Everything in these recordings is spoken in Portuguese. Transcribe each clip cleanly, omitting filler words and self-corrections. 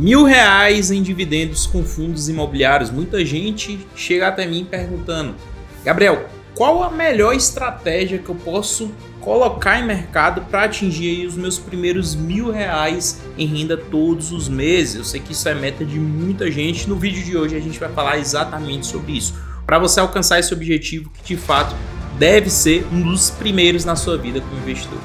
R$ 1.000 em dividendos com fundos imobiliários. Muita gente chega até mim perguntando: Gabriel, qual a melhor estratégia que eu posso colocar em mercado para atingir aí os meus primeiros R$ 1.000 em renda todos os meses? Eu sei que isso é meta de muita gente. No vídeo de hoje a gente vai falar exatamente sobre isso, para você alcançar esse objetivo que de fato deve ser um dos primeiros na sua vida como investidor.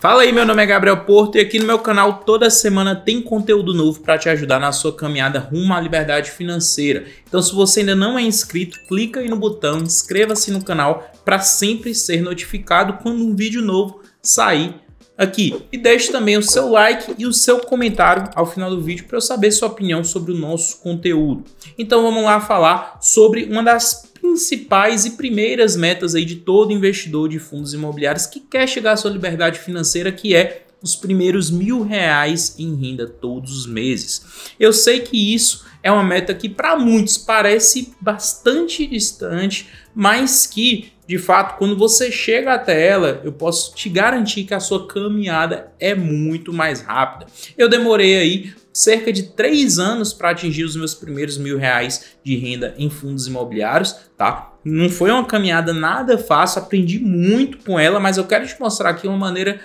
Fala aí, meu nome é Gabriel Porto e aqui no meu canal toda semana tem conteúdo novo para te ajudar na sua caminhada rumo à liberdade financeira. Então, se você ainda não é inscrito, clica aí no botão, inscreva-se no canal para sempre ser notificado quando um vídeo novo sair aqui. E deixe também o seu like e o seu comentário ao final do vídeo para eu saber sua opinião sobre o nosso conteúdo. Então vamos lá falar sobre uma das principais e primeiras metas aí de todo investidor de fundos imobiliários que quer chegar à sua liberdade financeira, que é os primeiros R$ 1.000 em renda todos os meses. Eu sei que isso é uma meta que para muitos parece bastante distante, mas que de fato, quando você chega até ela, eu posso te garantir que a sua caminhada é muito mais rápida. Eu demorei aí cerca de 3 anos para atingir os meus primeiros R$ 1.000 de renda em fundos imobiliários, tá? Não foi uma caminhada nada fácil, aprendi muito com ela, mas eu quero te mostrar aqui uma maneira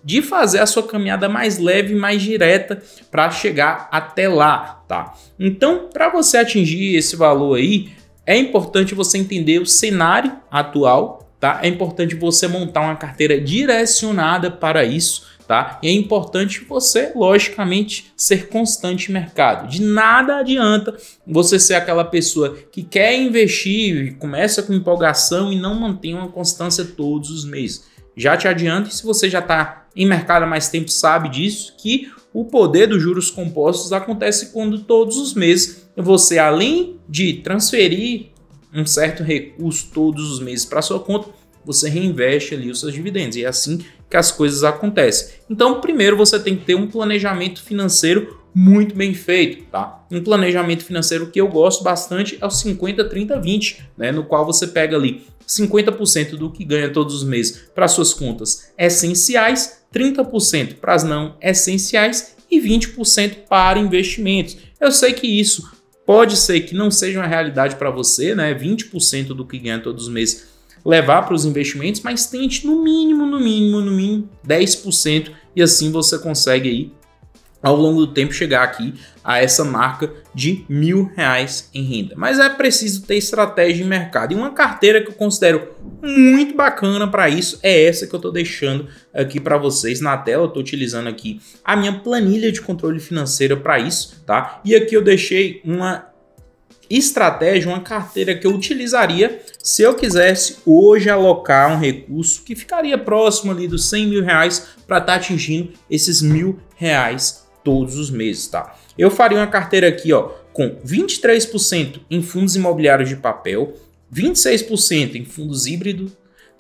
de fazer a sua caminhada mais leve e mais direta para chegar até lá, tá? Então, para você atingir esse valor aí, é importante você entender o cenário atual, tá? É importante você montar uma carteira direcionada para isso, tá? E é importante você, logicamente, ser constante em mercado. De nada adianta você ser aquela pessoa que quer investir, começa com empolgação e não mantém uma constância todos os meses. Já te adianto, e se você já está em mercado há mais tempo, sabe disso, que o poder dos juros compostos acontece quando todos os meses você, além de transferir um certo recurso todos os meses para sua conta, você reinveste ali os seus dividendos. E é assim que as coisas acontecem. Então, primeiro você tem que ter um planejamento financeiro muito bem feito, tá? Um planejamento financeiro que eu gosto bastante é o 50-30-20, né? No qual você pega ali 50% do que ganha todos os meses para suas contas essenciais, 30% para as não essenciais e 20% para investimentos. Eu sei que isso pode ser que não seja uma realidade para você, né? 20% do que ganha todos os meses levar para os investimentos, mas tente no mínimo 10% e assim você consegue aí ao longo do tempo chegar aqui a essa marca de R$ 1.000 em renda. Mas é preciso ter estratégia em mercado. E uma carteira que eu considero muito bacana para isso é essa que eu estou deixando aqui para vocês na tela. Eu estou utilizando aqui a minha planilha de controle financeiro para isso, tá? E aqui eu deixei uma estratégia, uma carteira que eu utilizaria se eu quisesse hoje alocar um recurso que ficaria próximo ali dos R$ 100.000 para estar atingindo esses R$ 1.000 todos os meses, tá? Eu faria uma carteira aqui, ó, com 23% em fundos imobiliários de papel, 26% em fundos híbridos,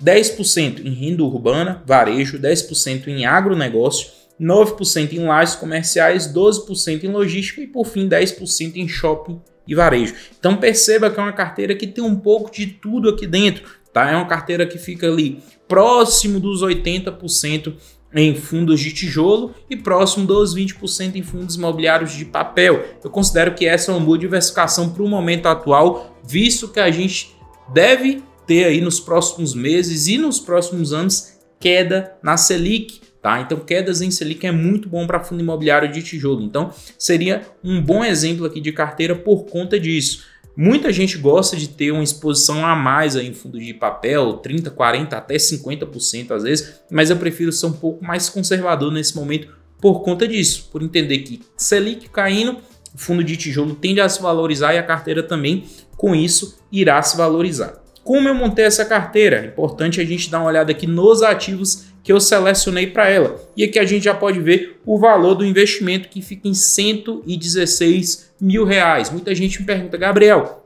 10% em renda urbana, varejo, 10% em agronegócio, 9% em lajes comerciais, 12% em logística e, por fim, 10% em shopping e varejo. Então perceba que é uma carteira que tem um pouco de tudo aqui dentro, tá? É uma carteira que fica ali próximo dos 80% em fundos de tijolo e próximo dos 20% em fundos imobiliários de papel. Eu considero que essa é uma boa diversificação para o momento atual, visto que a gente deve ter aí nos próximos meses e nos próximos anos queda na Selic, tá? Então quedas em Selic é muito bom para fundo imobiliário de tijolo. Então seria um bom exemplo aqui de carteira por conta disso. Muita gente gosta de ter uma exposição a mais aí em fundo de papel, 30%, 40%, até 50% às vezes, mas eu prefiro ser um pouco mais conservador nesse momento por conta disso, por entender que Selic caindo, o fundo de tijolo tende a se valorizar e a carteira também, com isso, irá se valorizar. Como eu montei essa carteira? É importante a gente dar uma olhada aqui nos ativos que eu selecionei para ela. E aqui a gente já pode ver o valor do investimento que fica em R$ 116.000. Muita gente me pergunta: Gabriel,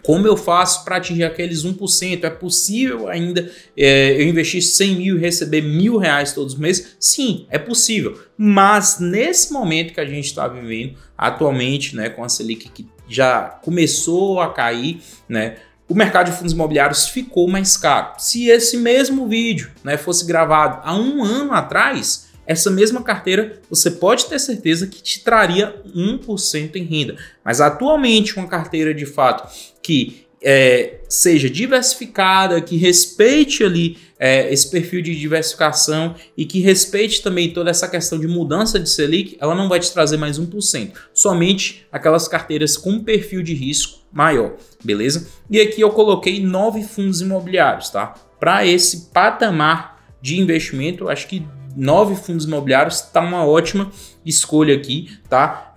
como eu faço para atingir aqueles 1%? É possível ainda eu investir 100 mil e receber R$ 1.000 todos os meses? Sim, é possível. Mas nesse momento que a gente está vivendo atualmente, né, com a Selic que já começou a cair, né, o mercado de fundos imobiliários ficou mais caro. Se esse mesmo vídeo, né, fosse gravado há um ano atrás, essa mesma carteira você pode ter certeza que te traria 1% em renda. Mas atualmente uma carteira de fato que seja diversificada, que respeite ali esse perfil de diversificação e que respeite também toda essa questão de mudança de Selic, ela não vai te trazer mais 1%. Somente aquelas carteiras com perfil de risco maior, beleza? E aqui eu coloquei 9 fundos imobiliários, tá? Para esse patamar de investimento, acho que 9 fundos imobiliários está uma ótima escolha aqui, tá?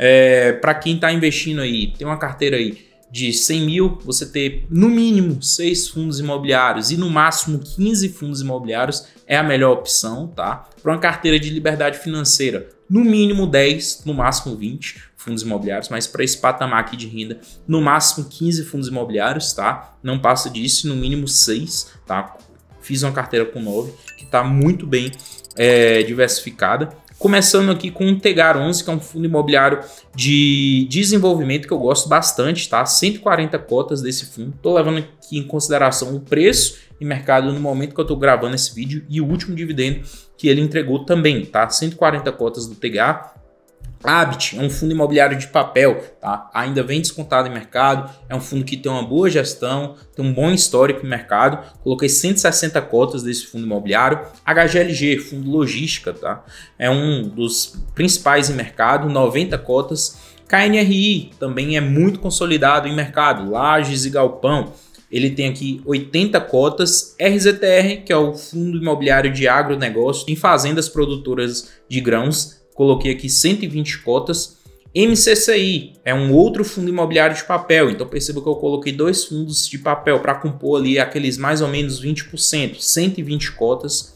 Para quem está investindo aí, tem uma carteira aí de 100 mil, você ter no mínimo 6 fundos imobiliários e no máximo 15 fundos imobiliários é a melhor opção, tá? Para uma carteira de liberdade financeira, no mínimo 10, no máximo 20 fundos imobiliários, mas para esse patamar aqui de renda, no máximo 15 fundos imobiliários, tá? Não passa disso, no mínimo 6, tá? Fiz uma carteira com 9, que está muito bem diversificada. Começando aqui com o Tegar 11, que é um fundo imobiliário de desenvolvimento que eu gosto bastante, tá? 140 cotas desse fundo. Estou levando aqui em consideração o preço e mercado no momento que eu estou gravando esse vídeo e o último dividendo que ele entregou também, tá? 140 cotas do Tegar. Habit é um fundo imobiliário de papel, tá? Ainda vem descontado em mercado, é um fundo que tem uma boa gestão, tem um bom histórico em mercado. Coloquei 160 cotas desse fundo imobiliário. HGLG, fundo logística, tá? É um dos principais em mercado, 90 cotas. KNRI também é muito consolidado em mercado, Lajes e Galpão. Ele tem aqui 80 cotas. RZTR, que é o fundo imobiliário de agronegócio, em fazendas produtoras de grãos. Coloquei aqui 120 cotas. MCCI é um outro fundo imobiliário de papel. Então perceba que eu coloquei 2 fundos de papel para compor ali aqueles mais ou menos 20%, 120 cotas.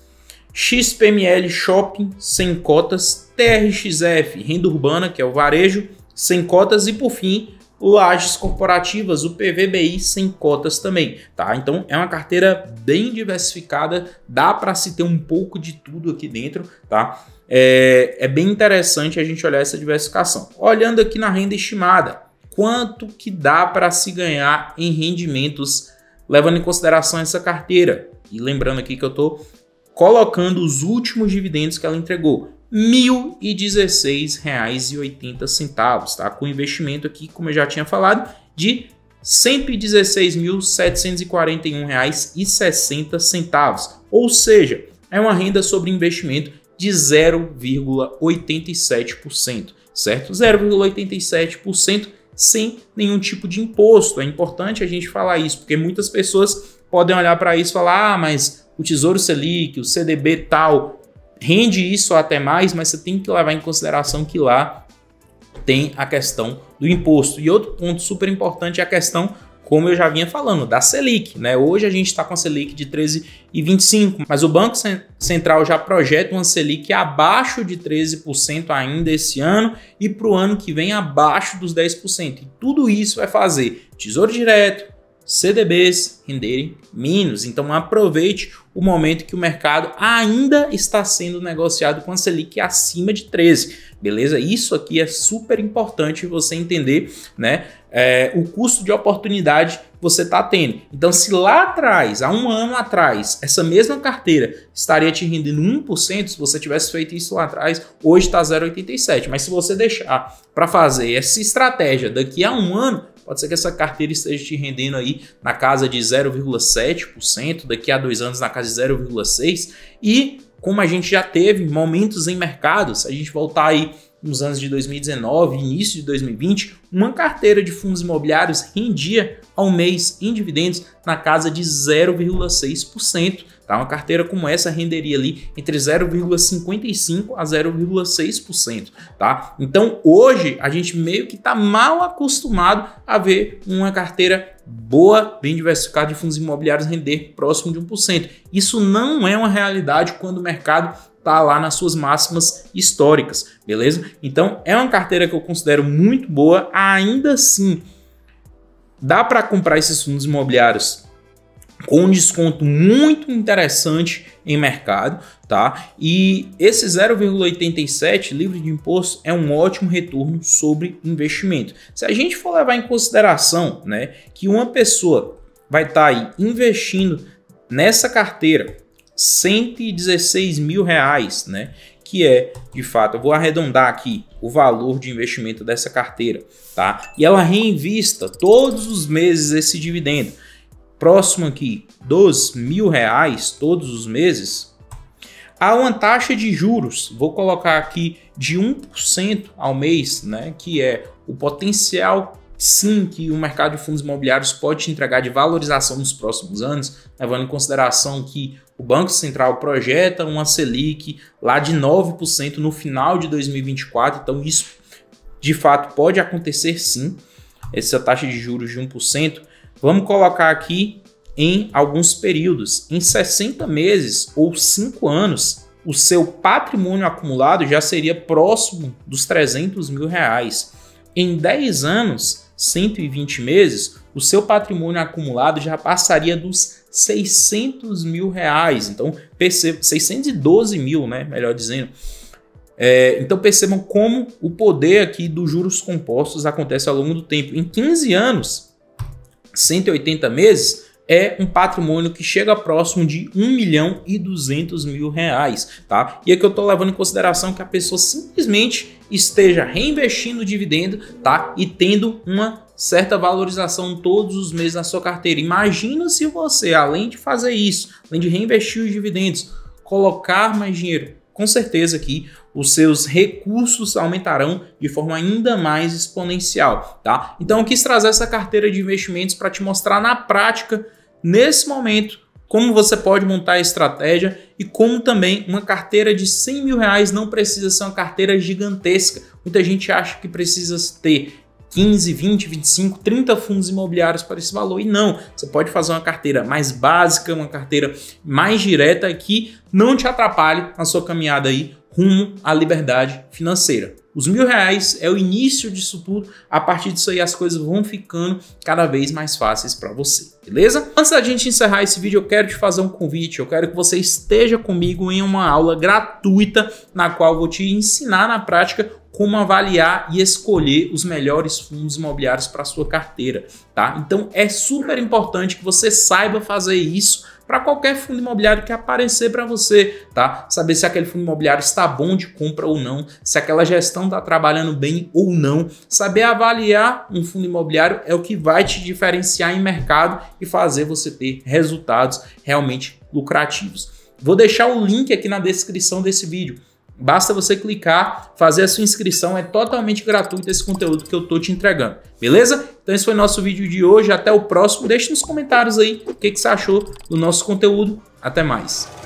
XPML Shopping, 100 cotas. TRXF, renda urbana, que é o varejo, 100 cotas. E por fim, Lajes corporativas, o PVBI, 100 cotas também, tá? Então é uma carteira bem diversificada, dá para se ter um pouco de tudo aqui dentro, tá? É bem interessante a gente olhar essa diversificação. Olhando aqui na renda estimada, quanto que dá para se ganhar em rendimentos, levando em consideração essa carteira? E lembrando aqui que eu estou colocando os últimos dividendos que ela entregou. R$ 1.016,80, tá? Com investimento aqui, como eu já tinha falado, de R$ 116.741,60. Ou seja, é uma renda sobre investimento de 0,87%, certo? 0,87% sem nenhum tipo de imposto. É importante a gente falar isso, porque muitas pessoas podem olhar para isso e falar: ah, mas o Tesouro Selic, o CDB tal, rende isso até mais, mas você tem que levar em consideração que lá tem a questão do imposto. E outro ponto super importante é a questão, como eu já vinha falando, da Selic, né? Hoje a gente está com a Selic de 13,25, mas o Banco Central já projeta uma Selic abaixo de 13% ainda esse ano e para o ano que vem abaixo dos 10%. E tudo isso vai fazer Tesouro Direto, CDBs renderem menos. Então aproveite o momento que o mercado ainda está sendo negociado com a Selic acima de 13%. Beleza? Isso aqui é super importante você entender, né? O custo de oportunidade que você está tendo. Então, se lá atrás, há um ano atrás, essa mesma carteira estaria te rendendo 1%, se você tivesse feito isso lá atrás, hoje está 0,87%. Mas se você deixar para fazer essa estratégia daqui a um ano, pode ser que essa carteira esteja te rendendo aí na casa de 0,7%, daqui a 2 anos na casa de 0,6%. E como a gente já teve momentos em mercado, se a gente voltar aí nos anos de 2019, início de 2020, uma carteira de fundos imobiliários rendia ao mês em dividendos na casa de 0,6%. Tá? Uma carteira como essa renderia ali entre 0,55% a 0,6%. Tá? Então hoje a gente meio que está mal acostumado a ver uma carteira boa, bem diversificada de fundos imobiliários render próximo de 1%. Isso não é uma realidade quando o mercado está lá nas suas máximas históricas, beleza? Então é uma carteira que eu considero muito boa. Ainda assim, dá para comprar esses fundos imobiliários com um desconto muito interessante em mercado, tá? E esse 0,87 livre de imposto é um ótimo retorno sobre investimento. Se a gente for levar em consideração, né, que uma pessoa vai estar aí investindo nessa carteira R$116 mil, né, que é, de fato, eu vou arredondar aqui o valor de investimento dessa carteira, tá? E ela reinvista todos os meses esse dividendo. Próximo aqui, R$2.000 todos os meses. Há uma taxa de juros, vou colocar aqui de 1% ao mês, né? Que é o potencial, sim, que o mercado de fundos imobiliários pode te entregar de valorização nos próximos anos, levando em consideração que o Banco Central projeta uma Selic lá de 9% no final de 2024, então isso de fato pode acontecer sim, essa taxa de juros de 1%. Vamos colocar aqui em alguns períodos, em 60 meses ou 5 anos, o seu patrimônio acumulado já seria próximo dos R$300.000. Em 10 anos, 120 meses, o seu patrimônio acumulado já passaria dos R$600.000. Então, perceba, 612 mil, né? Melhor dizendo. Então, percebam como o poder aqui dos juros compostos acontece ao longo do tempo. Em 15 anos, 180 meses, é um patrimônio que chega próximo de R$1.200.000, tá? E aqui eu estou levando em consideração que a pessoa simplesmente esteja reinvestindo o dividendo, tá? E tendo uma certa valorização todos os meses na sua carteira. Imagina se você, além de fazer isso, além de reinvestir os dividendos, colocar mais dinheiro, com certeza aqui os seus recursos aumentarão de forma ainda mais exponencial, tá? Então eu quis trazer essa carteira de investimentos para te mostrar na prática, nesse momento, como você pode montar a estratégia e como também uma carteira de R$100.000 não precisa ser uma carteira gigantesca. Muita gente acha que precisa ter 15, 20, 25, 30 fundos imobiliários para esse valor. E não, você pode fazer uma carteira mais básica, uma carteira mais direta que não te atrapalhe na sua caminhada aí rumo à liberdade financeira. Os R$1.000 é o início disso tudo. A partir disso aí as coisas vão ficando cada vez mais fáceis para você, beleza? Antes da gente encerrar esse vídeo, eu quero te fazer um convite. Eu quero que você esteja comigo em uma aula gratuita na qual eu vou te ensinar na prática como avaliar e escolher os melhores fundos imobiliários para sua carteira, tá? Então é super importante que você saiba fazer isso para qualquer fundo imobiliário que aparecer para você, tá? Saber se aquele fundo imobiliário está bom de compra ou não, se aquela gestão está trabalhando bem ou não. Saber avaliar um fundo imobiliário é o que vai te diferenciar em mercado e fazer você ter resultados realmente lucrativos. Vou deixar o link aqui na descrição desse vídeo. Basta você clicar, fazer a sua inscrição, é totalmente gratuito esse conteúdo que eu tô te entregando, beleza? Então esse foi o nosso vídeo de hoje, até o próximo. Deixe nos comentários aí o que você achou do nosso conteúdo. Até mais!